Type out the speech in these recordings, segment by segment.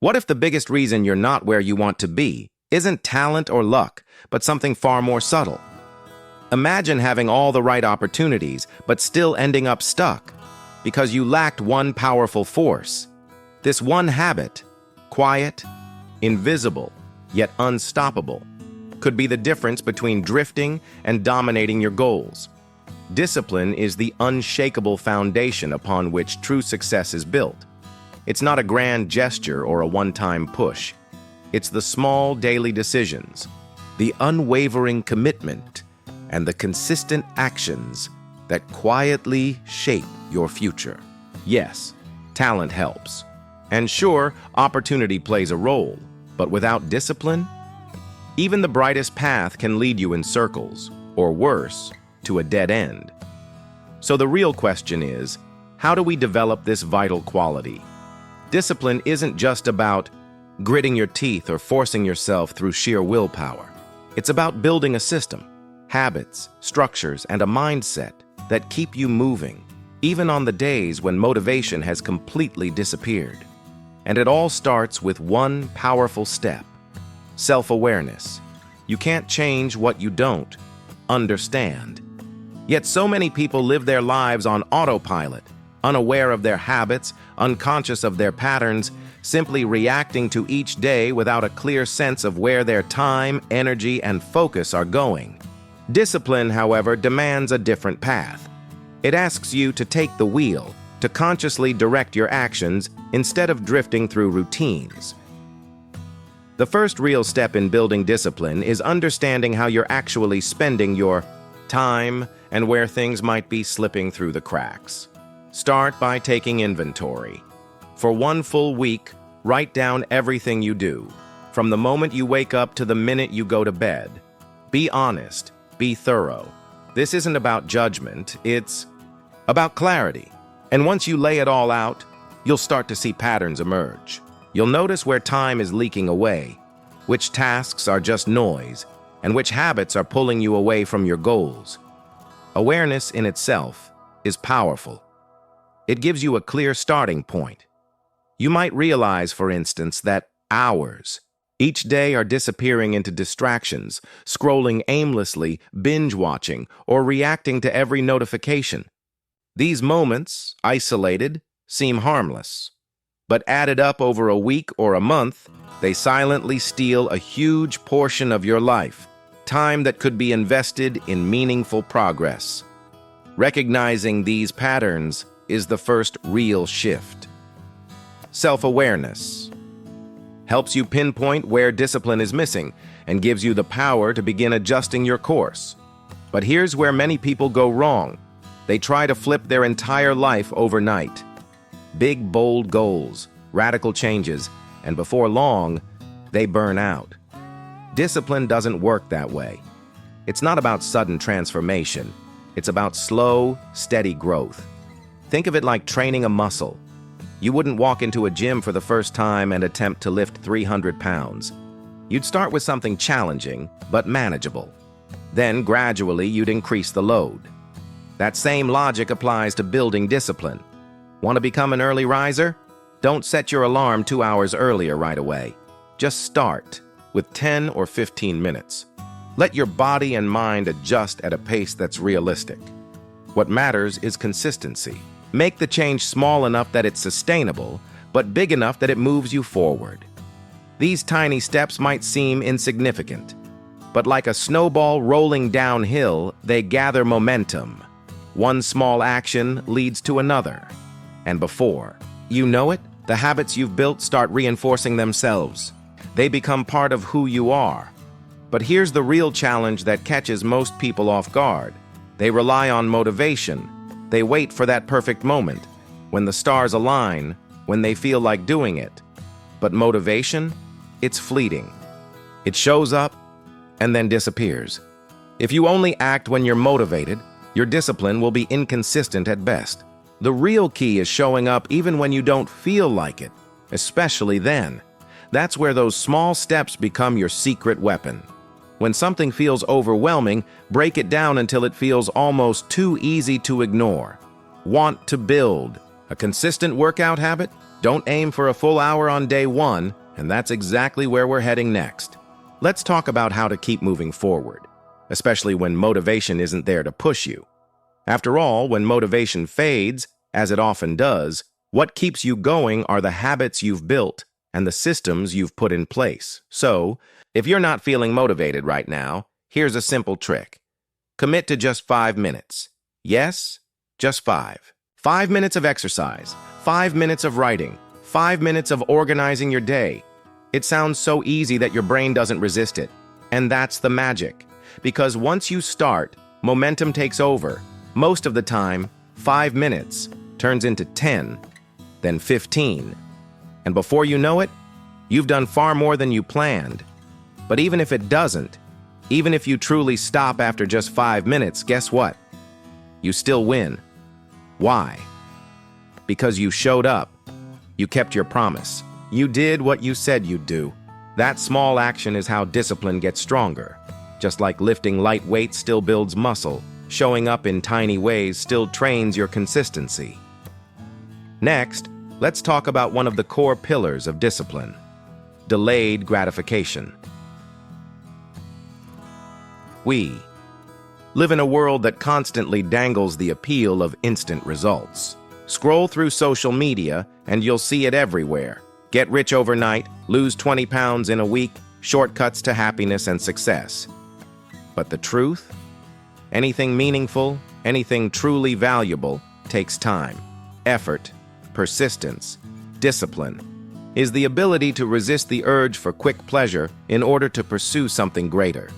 What if the biggest reason you're not where you want to be isn't talent or luck, but something far more subtle? Imagine having all the right opportunities, but still ending up stuck because you lacked one powerful force. This one habit, quiet, invisible, yet unstoppable, could be the difference between drifting and dominating your goals. Discipline is the unshakable foundation upon which true success is built. It's not a grand gesture or a one-time push. It's the small daily decisions, the unwavering commitment, and the consistent actions that quietly shape your future. Yes, talent helps. And sure, opportunity plays a role, but without discipline, even the brightest path can lead you in circles, or worse, to a dead end. So the real question is, how do we develop this vital quality? Discipline isn't just about gritting your teeth or forcing yourself through sheer willpower. It's about building a system, habits, structures, and a mindset that keep you moving, even on the days when motivation has completely disappeared. And it all starts with one powerful step: self-awareness. You can't change what you don't understand. Yet so many people live their lives on autopilot, unaware of their habits, unconscious of their patterns, simply reacting to each day without a clear sense of where their time, energy, and focus are going. Discipline, however, demands a different path. It asks you to take the wheel, to consciously direct your actions instead of drifting through routines. The first real step in building discipline is understanding how you're actually spending your time and where things might be slipping through the cracks. Start by taking inventory. For one full week, write down everything you do, from the moment you wake up to the minute you go to bed. Be honest, be thorough. This isn't about judgment, it's about clarity. And once you lay it all out, you'll start to see patterns emerge. You'll notice where time is leaking away, which tasks are just noise, and which habits are pulling you away from your goals. Awareness in itself is powerful. It gives you a clear starting point. You might realize, for instance, that hours each day are disappearing into distractions, scrolling aimlessly, binge-watching, or reacting to every notification. These moments, isolated, seem harmless, but added up over a week or a month, they silently steal a huge portion of your life, time that could be invested in meaningful progress. Recognizing these patterns is the first real shift. Self-awareness helps you pinpoint where discipline is missing and gives you the power to begin adjusting your course. But here's where many people go wrong. They try to flip their entire life overnight. Big, bold goals, radical changes, and before long, they burn out. Discipline doesn't work that way. It's not about sudden transformation. It's about slow, steady growth. Think of it like training a muscle. You wouldn't walk into a gym for the first time and attempt to lift 300 pounds. You'd start with something challenging, but manageable. Then, gradually, you'd increase the load. That same logic applies to building discipline. Want to become an early riser? Don't set your alarm 2 hours earlier right away. Just start with 10 or 15 minutes. Let your body and mind adjust at a pace that's realistic. What matters is consistency. Make the change small enough that it's sustainable, but big enough that it moves you forward. These tiny steps might seem insignificant, but like a snowball rolling downhill, they gather momentum. One small action leads to another. And before you know it, the habits you've built start reinforcing themselves. They become part of who you are. But here's the real challenge that catches most people off guard. They rely on motivation. They wait for that perfect moment, when the stars align, when they feel like doing it. But motivation, it's fleeting. It shows up and then disappears. If you only act when you're motivated, your discipline will be inconsistent at best. The real key is showing up even when you don't feel like it, especially then. That's where those small steps become your secret weapon. When something feels overwhelming, break it down until it feels almost too easy to ignore. Want to build a consistent workout habit? Don't aim for a full hour on day one, and that's exactly where we're heading next. Let's talk about how to keep moving forward, especially when motivation isn't there to push you. After all, when motivation fades, as it often does, what keeps you going are the habits you've built and the systems you've put in place. So, if you're not feeling motivated right now, here's a simple trick. Commit to just 5 minutes. Yes, just 5. 5 minutes of exercise, 5 minutes of writing, 5 minutes of organizing your day. It sounds so easy that your brain doesn't resist it. And that's the magic. Because once you start, momentum takes over. Most of the time, 5 minutes turns into 10, then 15. And before you know it, you've done far more than you planned. But even if it doesn't, even if you truly stop after just 5 minutes, guess what? You still win. Why? Because you showed up. You kept your promise. You did what you said you'd do. That small action is how discipline gets stronger. Just like lifting light weights still builds muscle, showing up in tiny ways still trains your consistency. Next, let's talk about one of the core pillars of discipline: delayed gratification. We live in a world that constantly dangles the appeal of instant results. Scroll through social media and you'll see it everywhere. Get rich overnight, lose 20 pounds in a week, shortcuts to happiness and success. But the truth? Anything meaningful, anything truly valuable, takes time, effort, persistence, discipline. Is the ability to resist the urge for quick pleasure in order to pursue something greater.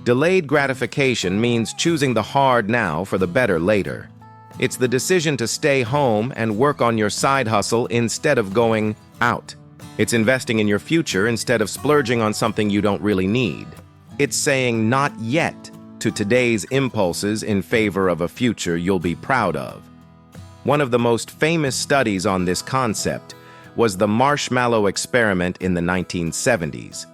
Delayed gratification means choosing the hard now for the better later. It's the decision to stay home and work on your side hustle instead of going out. It's investing in your future instead of splurging on something you don't really need. It's saying not yet to today's impulses in favor of a future you'll be proud of. One of the most famous studies on this concept was the marshmallow experiment in the 1970s.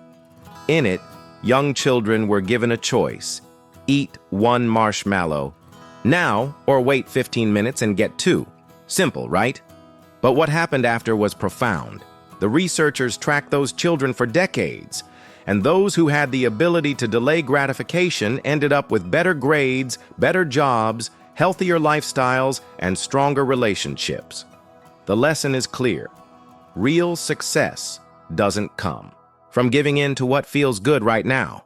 In it, young children were given a choice: eat 1 marshmallow now or wait 15 minutes and get 2. Simple, right? But what happened after was profound. The researchers tracked those children for decades, and those who had the ability to delay gratification ended up with better grades, better jobs, healthier lifestyles, and stronger relationships. The lesson is clear. Real success doesn't come from giving in to what feels good right now.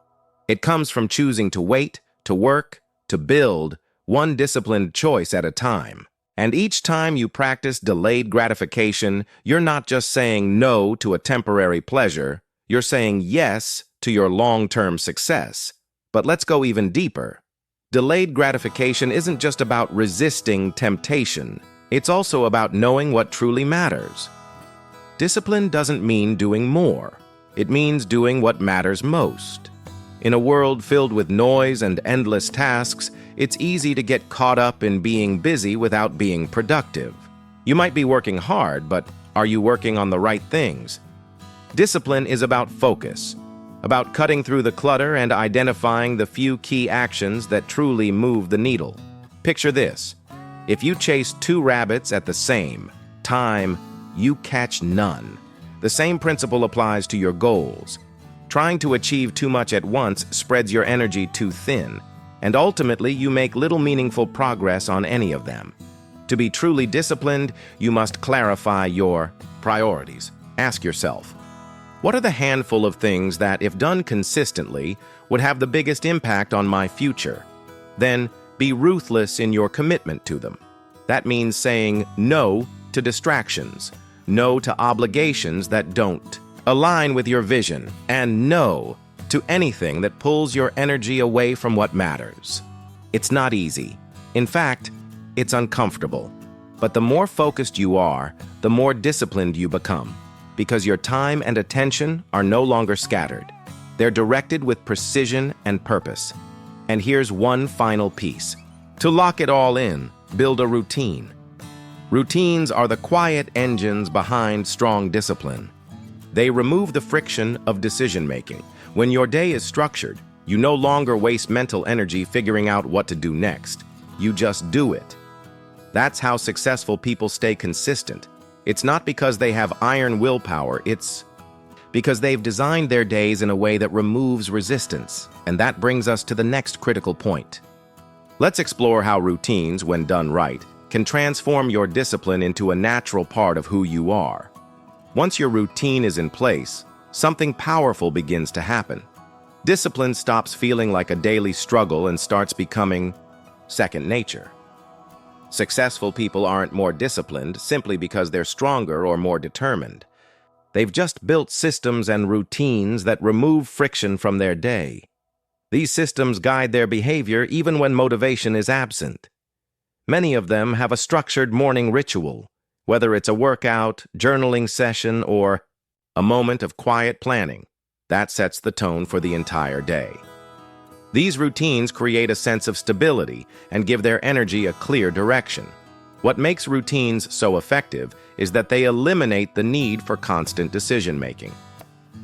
It comes from choosing to wait, to work, to build, one disciplined choice at a time. And each time you practice delayed gratification, you're not just saying no to a temporary pleasure, you're saying yes to your long-term success. But let's go even deeper. Delayed gratification isn't just about resisting temptation. It's also about knowing what truly matters. Discipline doesn't mean doing more. It means doing what matters most. In a world filled with noise and endless tasks, it's easy to get caught up in being busy without being productive. You might be working hard, but are you working on the right things? Discipline is about focus, about cutting through the clutter and identifying the few key actions that truly move the needle. Picture this. If you chase 2 rabbits at the same time, you catch none. The same principle applies to your goals. Trying to achieve too much at once spreads your energy too thin, and ultimately you make little meaningful progress on any of them. To be truly disciplined, you must clarify your priorities. Ask yourself, what are the handful of things that, if done consistently, would have the biggest impact on my future? Then be ruthless in your commitment to them. That means saying no to distractions, no to obligations that don't align with your vision, and no to anything that pulls your energy away from what matters. It's not easy. In fact, it's uncomfortable. But the more focused you are, the more disciplined you become, because your time and attention are no longer scattered. They're directed with precision and purpose. And here's one final piece. To lock it all in, build a routine. Routines are the quiet engines behind strong discipline. They remove the friction of decision-making. When your day is structured, you no longer waste mental energy figuring out what to do next. You just do it. That's how successful people stay consistent. It's not because they have iron willpower, it's because they've designed their days in a way that removes resistance, and that brings us to the next critical point. Let's explore how routines, when done right, can transform your discipline into a natural part of who you are. Once your routine is in place, something powerful begins to happen. Discipline stops feeling like a daily struggle and starts becoming second nature. Successful people aren't more disciplined simply because they're stronger or more determined. They've just built systems and routines that remove friction from their day. These systems guide their behavior even when motivation is absent. Many of them have a structured morning ritual, whether it's a workout, journaling session, or a moment of quiet planning. That sets the tone for the entire day. These routines create a sense of stability and give their energy a clear direction. What makes routines so effective is that they eliminate the need for constant decision-making.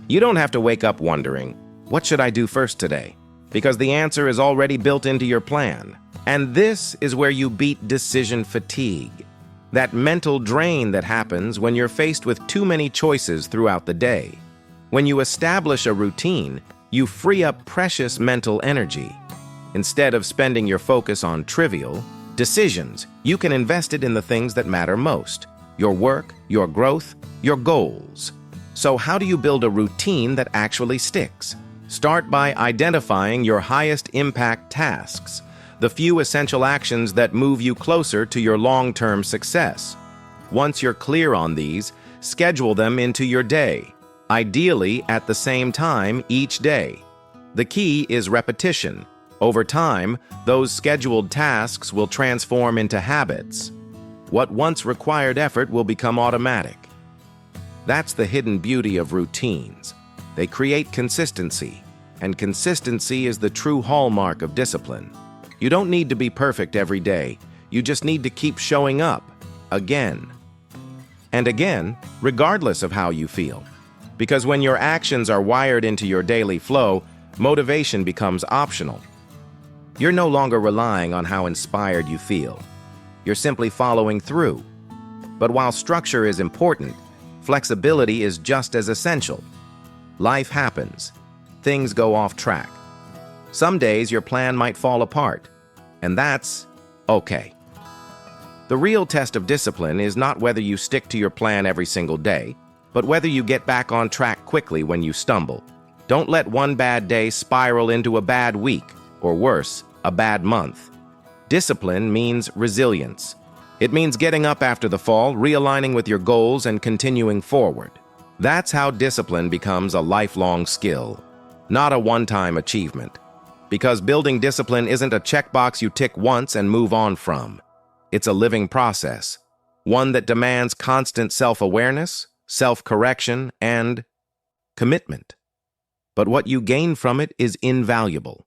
You don't have to wake up wondering, what should I do first today? Because the answer is already built into your plan. And this is where you beat decision fatigue, that mental drain that happens when you're faced with too many choices throughout the day. When you establish a routine, you free up precious mental energy. Instead of spending your focus on trivial decisions, you can invest it in the things that matter most: your work, your growth, your goals. So how do you build a routine that actually sticks? Start by identifying your highest impact tasks, the few essential actions that move you closer to your long-term success. Once you're clear on these, schedule them into your day, ideally at the same time each day. The key is repetition. Over time, those scheduled tasks will transform into habits. What once required effort will become automatic. That's the hidden beauty of routines. They create consistency, and consistency is the true hallmark of discipline. You don't need to be perfect every day. You just need to keep showing up, again and again, regardless of how you feel. Because when your actions are wired into your daily flow, motivation becomes optional. You're no longer relying on how inspired you feel. You're simply following through. But while structure is important, flexibility is just as essential. Life happens. Things go off track. Some days your plan might fall apart, and that's okay. The real test of discipline is not whether you stick to your plan every single day, but whether you get back on track quickly when you stumble. Don't let one bad day spiral into a bad week, or worse, a bad month. Discipline means resilience. It means getting up after the fall, realigning with your goals, and continuing forward. That's how discipline becomes a lifelong skill, not a one-time achievement. Because building discipline isn't a checkbox you tick once and move on from. It's a living process, one that demands constant self-awareness, self-correction, and commitment. But what you gain from it is invaluable.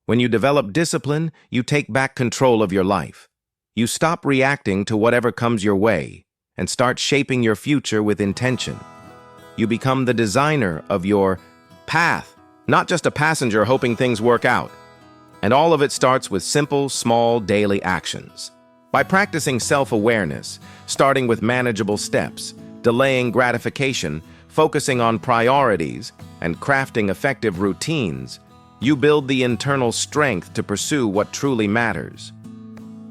When you develop discipline, you take back control of your life. You stop reacting to whatever comes your way and start shaping your future with intention. You become the designer of your path, not just a passenger hoping things work out. And all of it starts with simple, small, daily actions. By practicing self-awareness, starting with manageable steps, delaying gratification, focusing on priorities, and crafting effective routines, you build the internal strength to pursue what truly matters.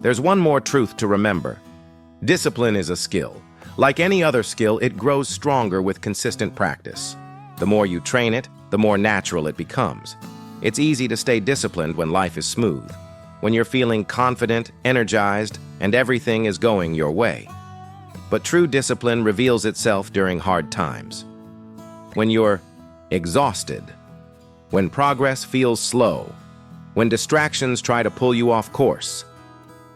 There's one more truth to remember. Discipline is a skill. Like any other skill, it grows stronger with consistent practice. The more you train it, the more natural it becomes. It's easy to stay disciplined when life is smooth, when you're feeling confident, energized, and everything is going your way. But true discipline reveals itself during hard times. When you're exhausted, when progress feels slow, when distractions try to pull you off course.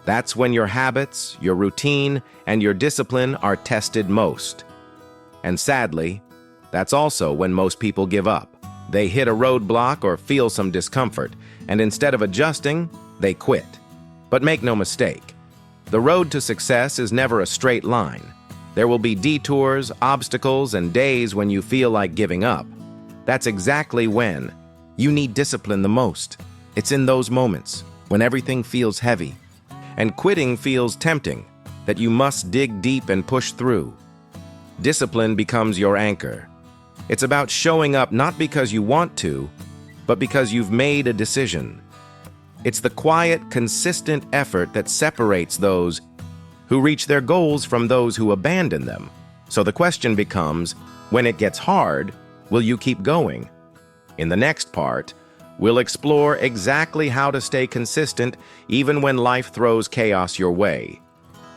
That's when your habits, your routine, and your discipline are tested most. And sadly, that's also when most people give up. They hit a roadblock or feel some discomfort, and instead of adjusting, they quit. But make no mistake, the road to success is never a straight line. There will be detours, obstacles, and days when you feel like giving up. That's exactly when you need discipline the most. It's in those moments, when everything feels heavy, and quitting feels tempting, that you must dig deep and push through. discipline becomes your anchor. It's about showing up not because you want to, but because you've made a decision. It's the quiet, consistent effort that separates those who reach their goals from those who abandon them. So the question becomes, when it gets hard, will you keep going? In the next part, we'll explore exactly how to stay consistent even when life throws chaos your way.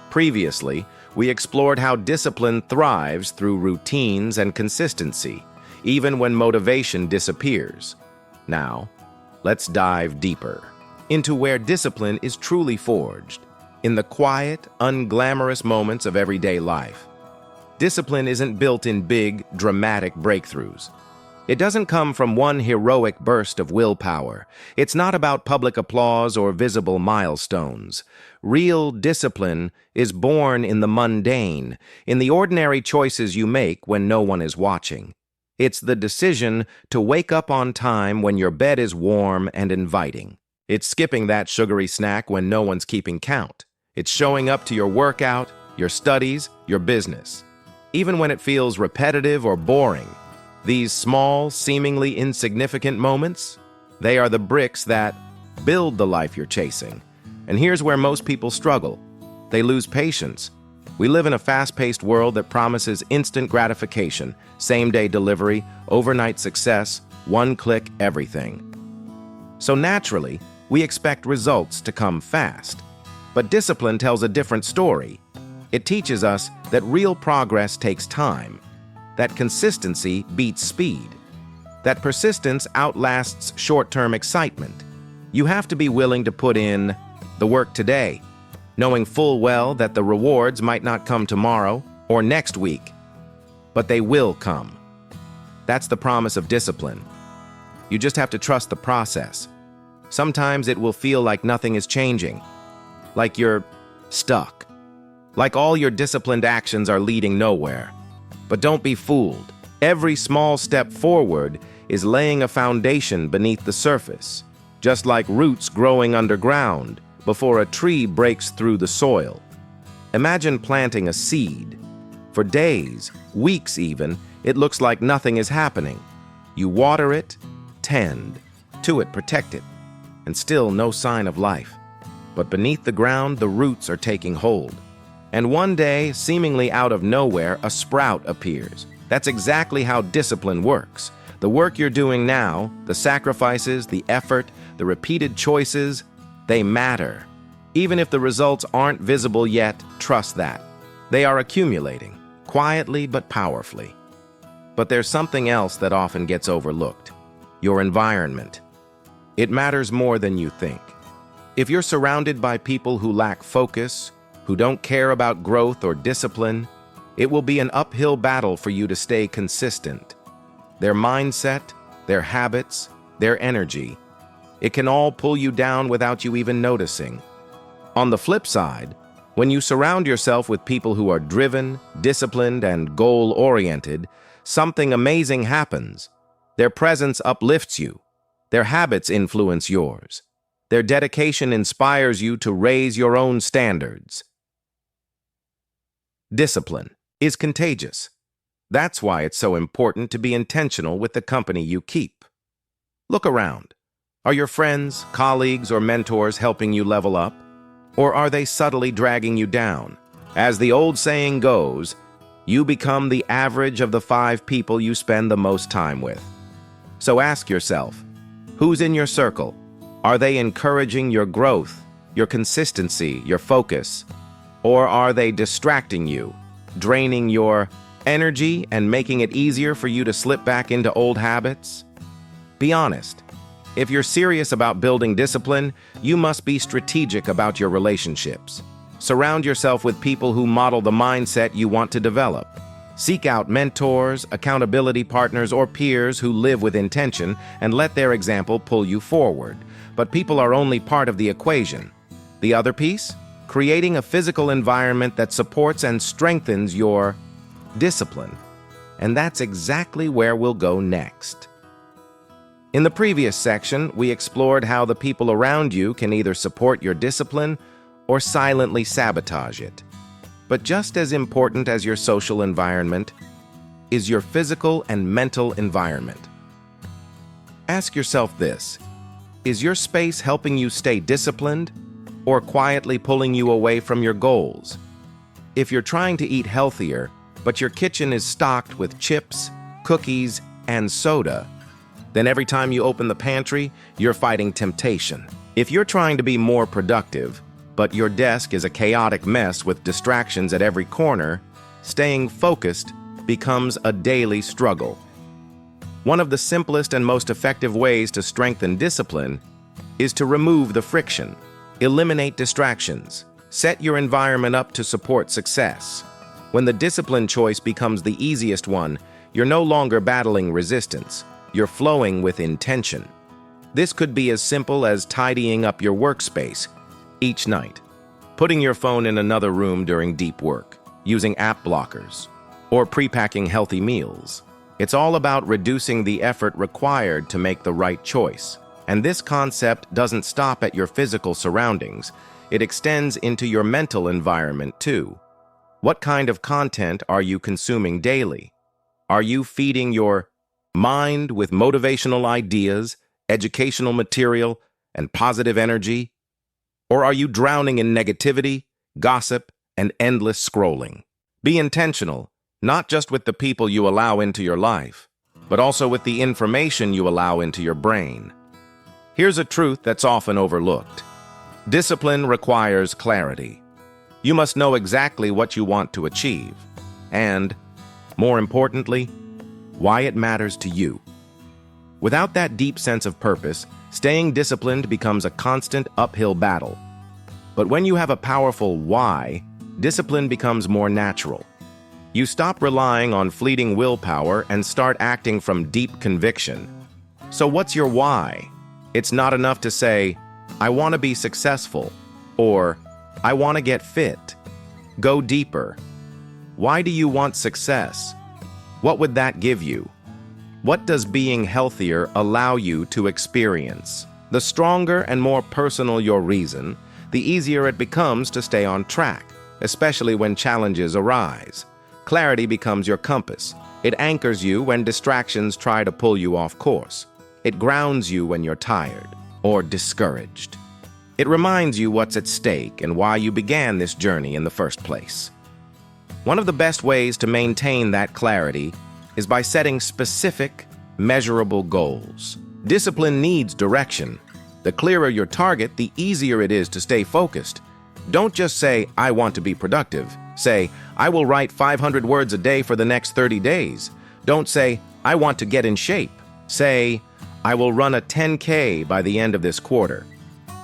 Previously, we explored how discipline thrives through routines and consistency, even when motivation disappears. Now, let's dive deeper into where discipline is truly forged, in the quiet, unglamorous moments of everyday life. Discipline isn't built in big, dramatic breakthroughs. It doesn't come from one heroic burst of willpower. It's not about public applause or visible milestones. Real discipline is born in the mundane, in the ordinary choices you make when no one is watching. It's the decision to wake up on time when your bed is warm and inviting. It's skipping that sugary snack when no one's keeping count. It's showing up to your workout, your studies, your business. Even when it feels repetitive or boring, these small, seemingly insignificant moments, they are the bricks that build the life you're chasing. And here's where most people struggle. They lose patience. We live in a fast-paced world that promises instant gratification, same-day delivery, overnight success, one-click everything. So naturally, we expect results to come fast. But discipline tells a different story. It teaches us that real progress takes time, that consistency beats speed, that persistence outlasts short-term excitement. You have to be willing to put in the work today, knowing full well that the rewards might not come tomorrow or next week, but they will come. That's the promise of discipline. You just have to trust the process. Sometimes it will feel like nothing is changing, like you're stuck, like all your disciplined actions are leading nowhere. But don't be fooled. Every small step forward is laying a foundation beneath the surface, just like roots growing underground before a tree breaks through the soil. Imagine planting a seed. For days, weeks even, it looks like nothing is happening. You water it, tend to it, protect it, and still no sign of life. But beneath the ground, the roots are taking hold. And one day, seemingly out of nowhere, a sprout appears. That's exactly how discipline works. The work you're doing now, the sacrifices, the effort, the repeated choices, they matter. Even if the results aren't visible yet, trust that. They are accumulating, quietly but powerfully. But there's something else that often gets overlooked: your environment. It matters more than you think. If you're surrounded by people who lack focus, who don't care about growth or discipline, it will be an uphill battle for you to stay consistent. Their mindset, their habits, their energy, it can all pull you down without you even noticing. On the flip side, when you surround yourself with people who are driven, disciplined, and goal-oriented, something amazing happens. Their presence uplifts you. Their habits influence yours. Their dedication inspires you to raise your own standards. Discipline is contagious. That's why it's so important to be intentional with the company you keep. Look around. Are your friends, colleagues, or mentors helping you level up? Or are they subtly dragging you down? As the old saying goes, you become the average of the 5 people you spend the most time with. So ask yourself, who's in your circle? Are they encouraging your growth, your consistency, your focus? Or are they distracting you, draining your energy and making it easier for you to slip back into old habits? Be honest. If you're serious about building discipline, you must be strategic about your relationships. Surround yourself with people who model the mindset you want to develop. Seek out mentors, accountability partners, or peers who live with intention and let their example pull you forward. But people are only part of the equation. The other piece? Creating a physical environment that supports and strengthens your discipline. And that's exactly where we'll go next. In the previous section, we explored how the people around you can either support your discipline or silently sabotage it. But just as important as your social environment is your physical and mental environment. Ask yourself this: is your space helping you stay disciplined or quietly pulling you away from your goals? If you're trying to eat healthier, but your kitchen is stocked with chips, cookies, and soda, then every time you open the pantry, you're fighting temptation. If you're trying to be more productive, but your desk is a chaotic mess with distractions at every corner, staying focused becomes a daily struggle. One of the simplest and most effective ways to strengthen discipline is to remove the friction. Eliminate distractions. Set your environment up to support success. When the discipline choice becomes the easiest one, you're no longer battling resistance. You're flowing with intention. This could be as simple as tidying up your workspace each night, putting your phone in another room during deep work, using app blockers, or pre-packing healthy meals. It's all about reducing the effort required to make the right choice. And this concept doesn't stop at your physical surroundings. It extends into your mental environment too. What kind of content are you consuming daily? Are you feeding your mind with motivational ideas, educational material, and positive energy? Or are you drowning in negativity, gossip, and endless scrolling? Be intentional, not just with the people you allow into your life, but also with the information you allow into your brain. Here's a truth that's often overlooked. Discipline requires clarity. You must know exactly what you want to achieve, and, more importantly, why it matters to you. Without that deep sense of purpose, staying disciplined becomes a constant uphill battle. But when you have a powerful why, discipline becomes more natural. You stop relying on fleeting willpower and start acting from deep conviction. So what's your why? It's not enough to say, I want to be successful, or I want to get fit. Go deeper. Why do you want success? What would that give you? What does being healthier allow you to experience? The stronger and more personal your reason, the easier it becomes to stay on track, especially when challenges arise. Clarity becomes your compass. It anchors you when distractions try to pull you off course. It grounds you when you're tired or discouraged. It reminds you what's at stake and why you began this journey in the first place. One of the best ways to maintain that clarity is by setting specific, measurable goals. Discipline needs direction. The clearer your target, the easier it is to stay focused. Don't just say, I want to be productive. Say, I will write 500 words a day for the next 30 days. Don't say, I want to get in shape. Say, I will run a 10K by the end of this quarter.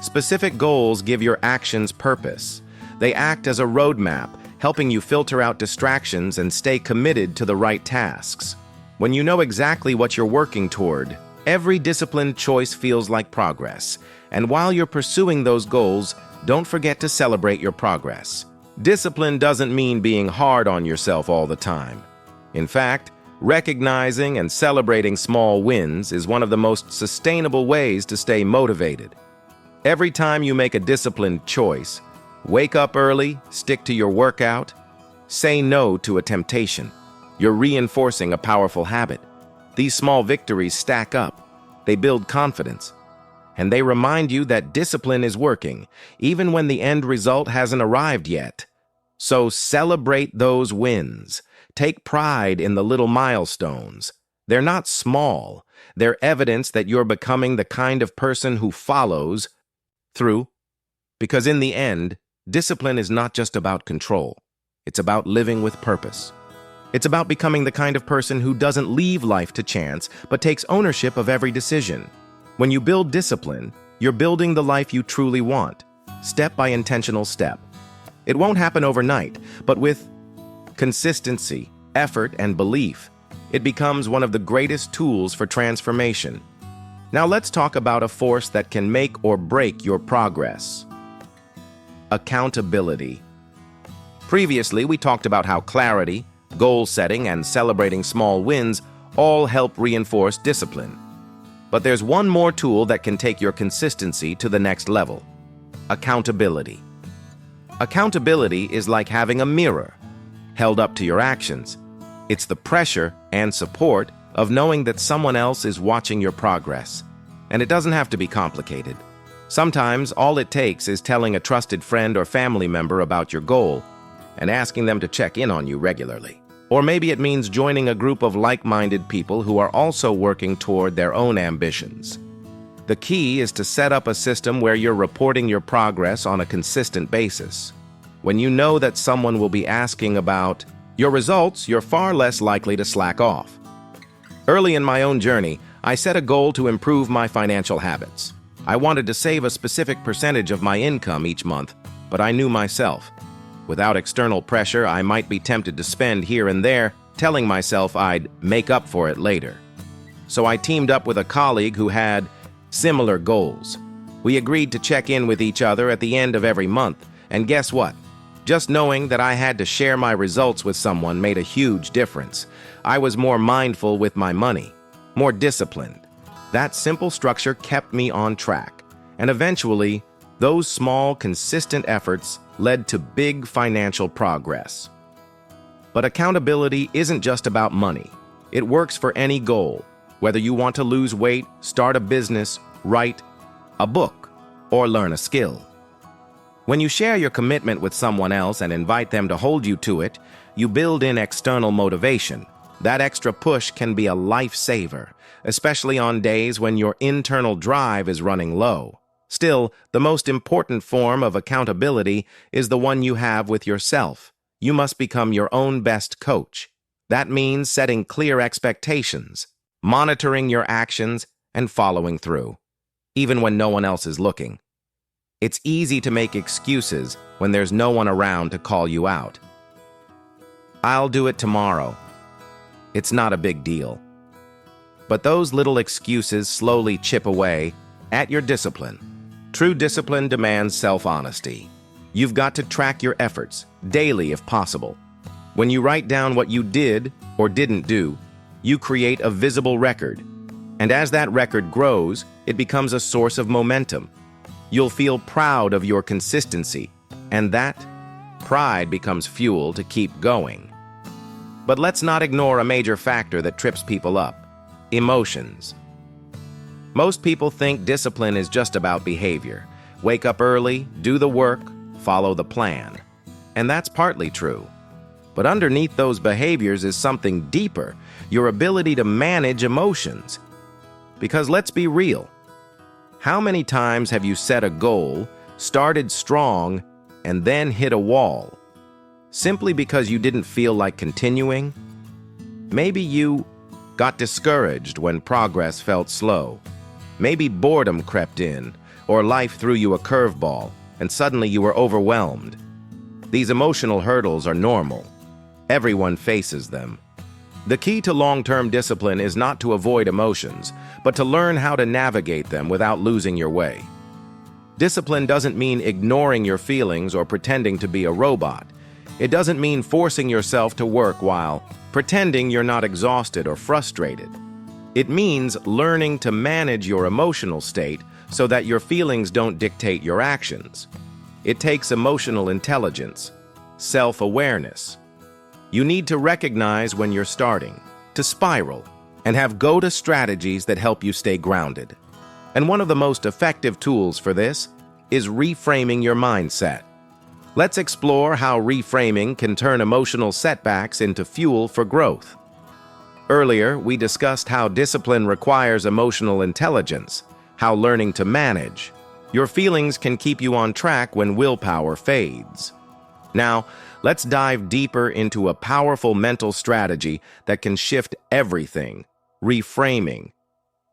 Specific goals give your actions purpose. They act as a roadmap, helping you filter out distractions and stay committed to the right tasks. When you know exactly what you're working toward, every disciplined choice feels like progress. And while you're pursuing those goals, don't forget to celebrate your progress. Discipline doesn't mean being hard on yourself all the time. In fact, recognizing and celebrating small wins is one of the most sustainable ways to stay motivated. Every time you make a disciplined choice, wake up early, stick to your workout, say no to a temptation, you're reinforcing a powerful habit. These small victories stack up. They build confidence. And they remind you that discipline is working, even when the end result hasn't arrived yet. So celebrate those wins. Take pride in the little milestones. They're not small. They're evidence that you're becoming the kind of person who follows through. Because in the end, discipline is not just about control. It's about living with purpose. It's about becoming the kind of person who doesn't leave life to chance, but takes ownership of every decision. When you build discipline, you're building the life you truly want, step by intentional step. It won't happen overnight, but with consistency, effort, and belief, it becomes one of the greatest tools for transformation. Now let's talk about a force that can make or break your progress. Accountability. Previously, we talked about how clarity, goal setting, and celebrating small wins all help reinforce discipline. But there's one more tool that can take your consistency to the next level: accountability. Accountability is like having a mirror held up to your actions. It's the pressure and support of knowing that someone else is watching your progress. And it doesn't have to be complicated. Sometimes all it takes is telling a trusted friend or family member about your goal and asking them to check in on you regularly. Or maybe it means joining a group of like-minded people who are also working toward their own ambitions. The key is to set up a system where you're reporting your progress on a consistent basis. When you know that someone will be asking about your results, you're far less likely to slack off. Early in my own journey, I set a goal to improve my financial habits. I wanted to save a specific percentage of my income each month, but I knew myself. Without external pressure, I might be tempted to spend here and there, telling myself I'd make up for it later. So I teamed up with a colleague who had similar goals. We agreed to check in with each other at the end of every month, and guess what? Just knowing that I had to share my results with someone made a huge difference. I was more mindful with my money, more disciplined. That simple structure kept me on track, and eventually, those small, consistent efforts led to big financial progress. But accountability isn't just about money. It works for any goal, whether you want to lose weight, start a business, write a book, or learn a skill. When you share your commitment with someone else and invite them to hold you to it, you build in external motivation. That extra push can be a lifesaver, especially on days when your internal drive is running low. Still, the most important form of accountability is the one you have with yourself. You must become your own best coach. That means setting clear expectations, monitoring your actions, and following through, even when no one else is looking. It's easy to make excuses when there's no one around to call you out. I'll do it tomorrow. It's not a big deal. But those little excuses slowly chip away at your discipline. True discipline demands self-honesty. You've got to track your efforts, daily if possible. When you write down what you did or didn't do, you create a visible record. And as that record grows, it becomes a source of momentum. You'll feel proud of your consistency, and that pride becomes fuel to keep going. But let's not ignore a major factor that trips people up: emotions. Most people think discipline is just about behavior. Wake up early, do the work, follow the plan. And that's partly true. But underneath those behaviors is something deeper: your ability to manage emotions. Because let's be real. How many times have you set a goal, started strong, and then hit a wall? Simply because you didn't feel like continuing? Maybe you got discouraged when progress felt slow. Maybe boredom crept in, or life threw you a curveball, and suddenly you were overwhelmed. These emotional hurdles are normal. Everyone faces them. The key to long-term discipline is not to avoid emotions, but to learn how to navigate them without losing your way. Discipline doesn't mean ignoring your feelings or pretending to be a robot. It doesn't mean forcing yourself to work while pretending you're not exhausted or frustrated. It means learning to manage your emotional state so that your feelings don't dictate your actions. It takes emotional intelligence, self-awareness. You need to recognize when you're starting to spiral and have go-to strategies that help you stay grounded. And one of the most effective tools for this is reframing your mindset. Let's explore how reframing can turn emotional setbacks into fuel for growth. Earlier, we discussed how discipline requires emotional intelligence, how learning to manage your feelings can keep you on track when willpower fades. Now, let's dive deeper into a powerful mental strategy that can shift everything: reframing.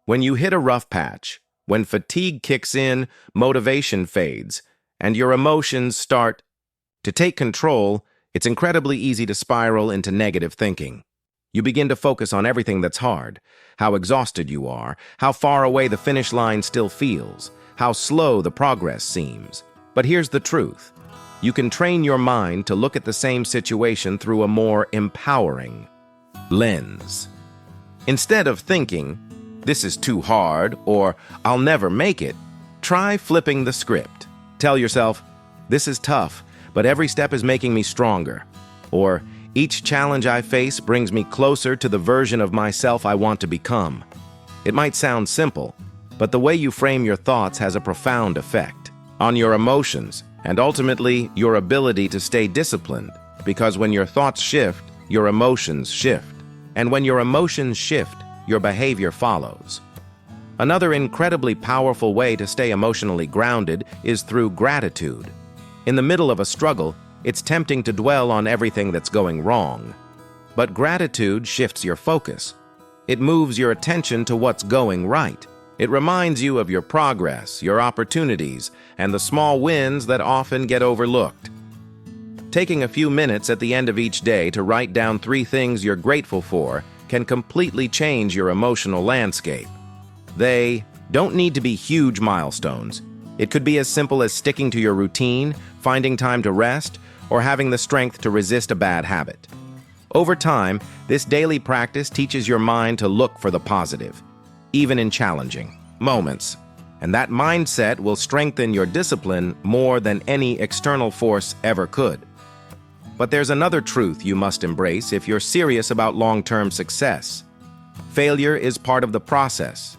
When you hit a rough patch, when fatigue kicks in, motivation fades, and your emotions start to take control, it's incredibly easy to spiral into negative thinking. You begin to focus on everything that's hard: how exhausted you are, how far away the finish line still feels, how slow the progress seems. But here's the truth. You can train your mind to look at the same situation through a more empowering lens. Instead of thinking, "This is too hard," or "I'll never make it," try flipping the script. Tell yourself, "This is tough, but every step is making me stronger. Or, each challenge I face brings me closer to the version of myself I want to become. It might sound simple, but the way you frame your thoughts has a profound effect on your emotions and ultimately your ability to stay disciplined, because when your thoughts shift, your emotions shift. And when your emotions shift, your behavior follows. Another incredibly powerful way to stay emotionally grounded is through gratitude. In the middle of a struggle, it's tempting to dwell on everything that's going wrong. But gratitude shifts your focus. It moves your attention to what's going right. It reminds you of your progress, your opportunities, and the small wins that often get overlooked. Taking a few minutes at the end of each day to write down 3 things you're grateful for can completely change your emotional landscape. They don't need to be huge milestones. It could be as simple as sticking to your routine, finding time to rest, or having the strength to resist a bad habit. Over time, this daily practice teaches your mind to look for the positive, even in challenging moments. And that mindset will strengthen your discipline more than any external force ever could. But there's another truth you must embrace if you're serious about long-term success. Failure is part of the process.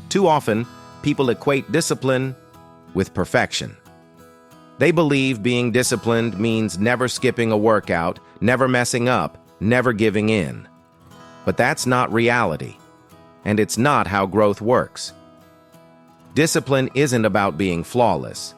Too often, people equate discipline with perfection. They believe being disciplined means never skipping a workout, never messing up, never giving in. But that's not reality, and it's not how growth works. Discipline isn't about being flawless.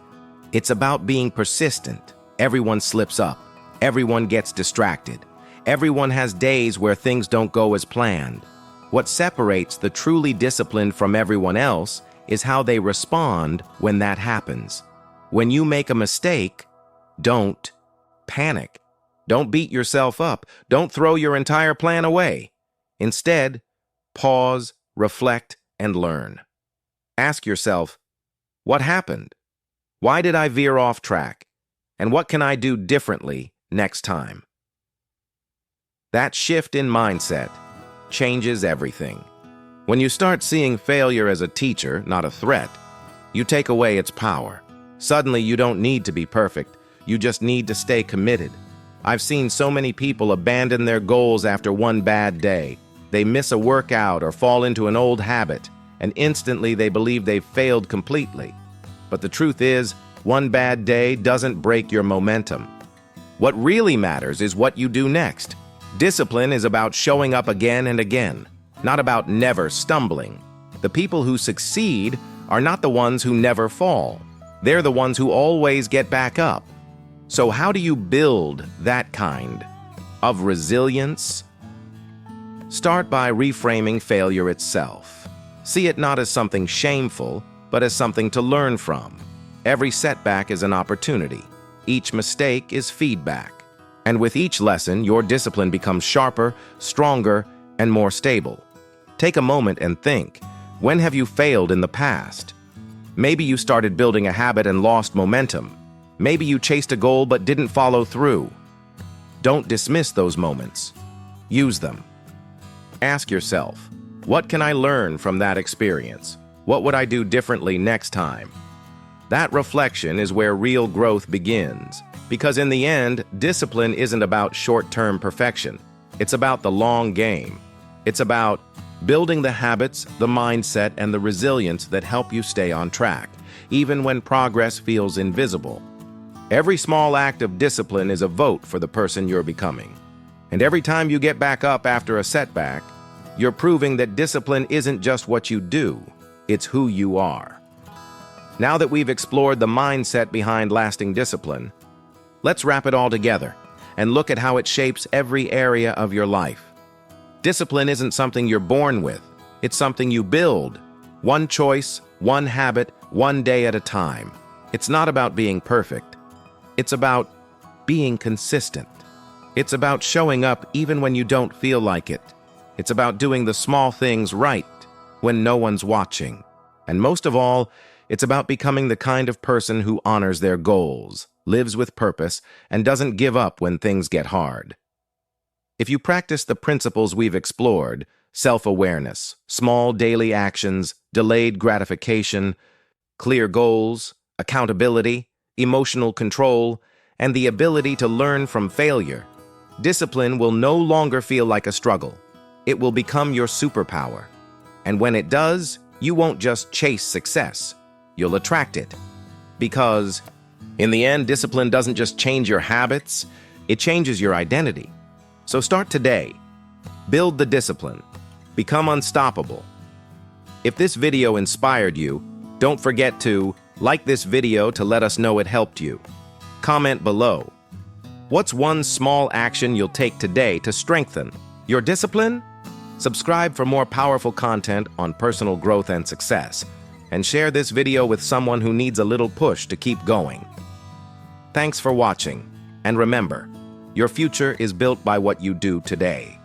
It's about being persistent. Everyone slips up. Everyone gets distracted. Everyone has days where things don't go as planned. What separates the truly disciplined from everyone else is how they respond when that happens. When you make a mistake, don't panic. Don't beat yourself up. Don't throw your entire plan away. Instead, pause, reflect, and learn. Ask yourself, what happened? Why did I veer off track? And what can I do differently next time? That shift in mindset changes everything. When you start seeing failure as a teacher, not a threat, you take away its power. Suddenly, you don't need to be perfect. You just need to stay committed. I've seen so many people abandon their goals after one bad day. They miss a workout or fall into an old habit, and instantly they believe they've failed completely. But the truth is, one bad day doesn't break your momentum. What really matters is what you do next. Discipline is about showing up again and again, not about never stumbling. The people who succeed are not the ones who never fall. They're the ones who always get back up. So how do you build that kind of resilience? Start by reframing failure itself. See it not as something shameful, but as something to learn from. Every setback is an opportunity. Each mistake is feedback. And with each lesson, your discipline becomes sharper, stronger, and more stable. Take a moment and think, when have you failed in the past? Maybe you started building a habit and lost momentum. Maybe you chased a goal but didn't follow through. Don't dismiss those moments. Use them. Ask yourself, what can I learn from that experience? What would I do differently next time? That reflection is where real growth begins. Because in the end, discipline isn't about short-term perfection. It's about the long game. It's about building the habits, the mindset, and the resilience that help you stay on track, even when progress feels invisible. Every small act of discipline is a vote for the person you're becoming. And every time you get back up after a setback, you're proving that discipline isn't just what you do, it's who you are. Now that we've explored the mindset behind lasting discipline, let's wrap it all together and look at how it shapes every area of your life. Discipline isn't something you're born with. It's something you build. One choice, one habit, one day at a time. It's not about being perfect. It's about being consistent. It's about showing up even when you don't feel like it. It's about doing the small things right when no one's watching. And most of all, it's about becoming the kind of person who honors their goals, lives with purpose, and doesn't give up when things get hard. If you practice the principles we've explored, self-awareness, small daily actions, delayed gratification, clear goals, accountability, emotional control, and the ability to learn from failure. Discipline will no longer feel like a struggle. It will become your superpower. And when it does, you won't just chase success. You'll attract it. Because, in the end, discipline doesn't just change your habits, it changes your identity. So start today. Build the discipline. Become unstoppable. If this video inspired you, don't forget to like this video to let us know it helped you. Comment below. What's one small action you'll take today to strengthen your discipline? Subscribe for more powerful content on personal growth and success, and share this video with someone who needs a little push to keep going. Thanks for watching, and remember, your future is built by what you do today.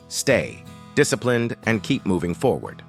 Stay disciplined and keep moving forward.